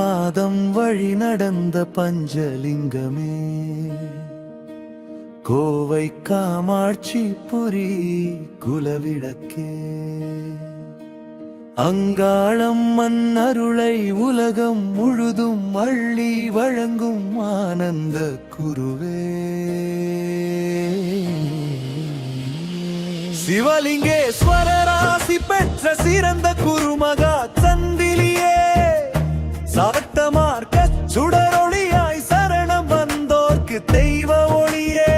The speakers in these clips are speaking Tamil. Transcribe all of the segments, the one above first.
பாதம் வழி நடந்த பஞ்சலிங்கமே, கோவை காமாட்சி புரி குலவிளக்கே, அங்காளம்மன் அருளை உலகம் முழுதும் அள்ளி வழங்கும் ஆனந்த குருவே. சிவலிங்கேஸ்வரராசி பெற்ற சிறந்த குருமகா சந்திலியே, சாட்டமார்க்க சுடரொளியாய் சரணம் வந்தோர்க்கு தெய்வ ஒளியே,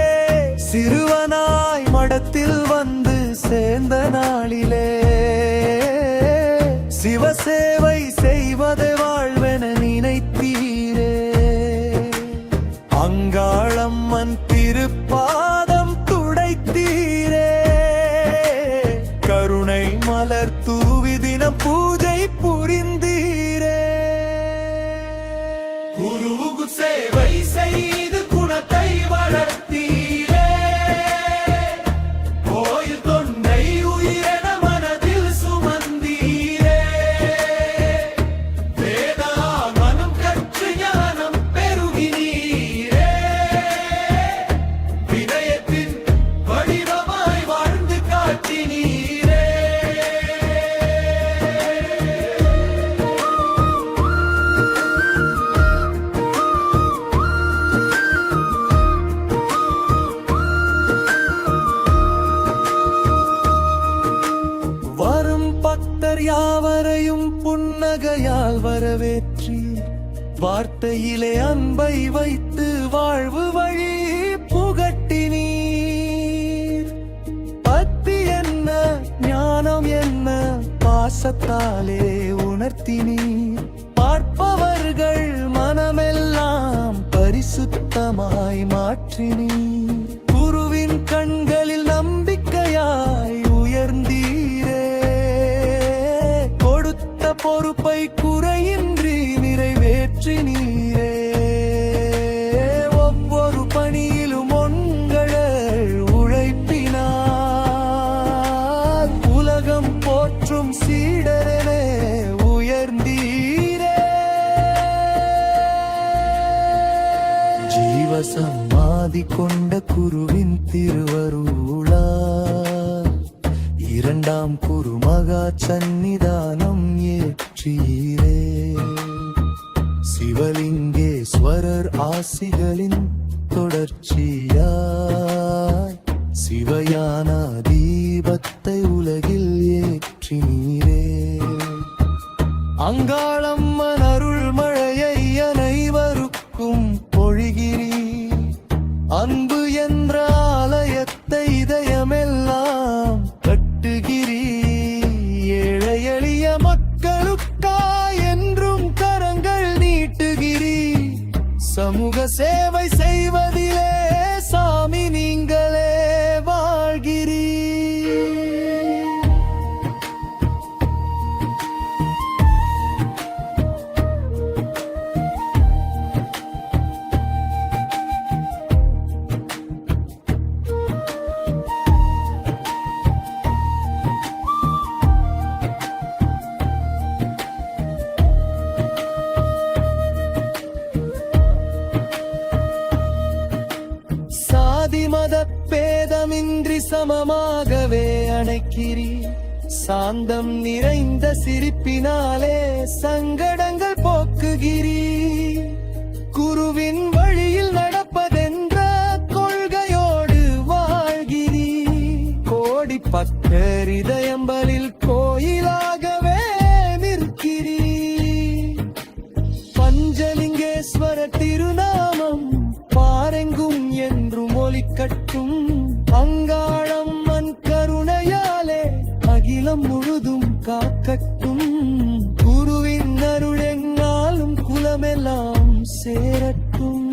சிறுவனாய் மடத்தில் வந்து சேர்ந்த நாளிலே சிவசேவை செய்வதை வாழ்வென நினைத்தீரே. அங்காளம்மன் திருப்பாதம் துடைத்தீரே, கருணை மலர் தூவி தினம் பூஜை புரிந்தீரே. குருவுக்கு சேவை செய்து குணத்தை வளர்த்தீரே, கோயில் தொண்டை உயிரென மனதில் சுமந்தீரே, வேதாகமம் கற்று ஞானம் பெருகினீரே, வினயத்தின் வடிவமாய் வாழ்ந்து காட்டினீரே. வரும் பக்தர் யாவரையும் புன்னகையால் வரவேற்றி, வார்த்தையிலே அன்பை வைத்து வாழ்வு வழி புகட்டினீர். பக்தி என்ன ஞானம் என்ன பாசத்தாலே உணர்த்தினீர், பார்ப்பவர்கள் மனமெல்லாம் பரிசுத்தமாய் மாற்றினீர். குருவின் கண்களில் நம்பிக்கையாய் உயர்ந்தீரே, கொடுத்த பொறுப்பை குறையின்றி நிறைவேற்றினீரே. ஒவ்வொரு பணியிலும் உங்கள் உழைப்பினார் உலகம் போற்றும் சீடரே உயர்ந்தீரே. ஜீவசமாதி கொண்ட குருவின் திருவருளால் இரண்டாம் குருமகா சந்நிதானம் ஏற்றீரே. சிவலிங்கேஸ்வரர் ஆசிகளின் தொடர்ச்சியாய் சிவயான தீபத்தை உலகில் ஏற்றினீரே. அங்காளம்மன் அருள் மழையை அனைவருக்கும் பொழிகிறீர், அன்பு என்ற ஆலயத்தை இதயமெல்லாம் கட்டுகிறீர். ஏழை எளிய மக்களுக்காய் என்றும் கரங்கள் நீட்டுகிறீர், சமூக சேவை செய்வதிலே சாமி நீங்களே வாழ்கிறீர். மத பேதமின்றி சமமாகவே அணைக்கிறீர், சாந்தம் நிறைந்த சிரிப்பினாலே சங்கடங்கள் போக்குகிறீர். குருவின் வழியில் நடப்பதென்ற கொள்கையோடு வாழ்கிறீர், கோடி பக்தர் இதயம்பலில் கோயிலாகவே நிற்கிறீர். பஞ்சலிங்கேஸ்வர திருநாமம் பாரெங்கும் என்றும் ஒலிக்கட்டும், அங்காளம்மன் கருணையாலே அகிலம் முழுதும் காக்கட்டும். குருவின் அருள் எங்காலும் குலமெல்லாம் சேரட்டும்.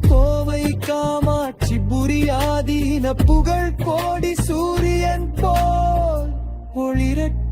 கோவை காமாட்சி புரியாதீன புகழ் கோடி சூரியன் போல் ஒளிரட்டும்.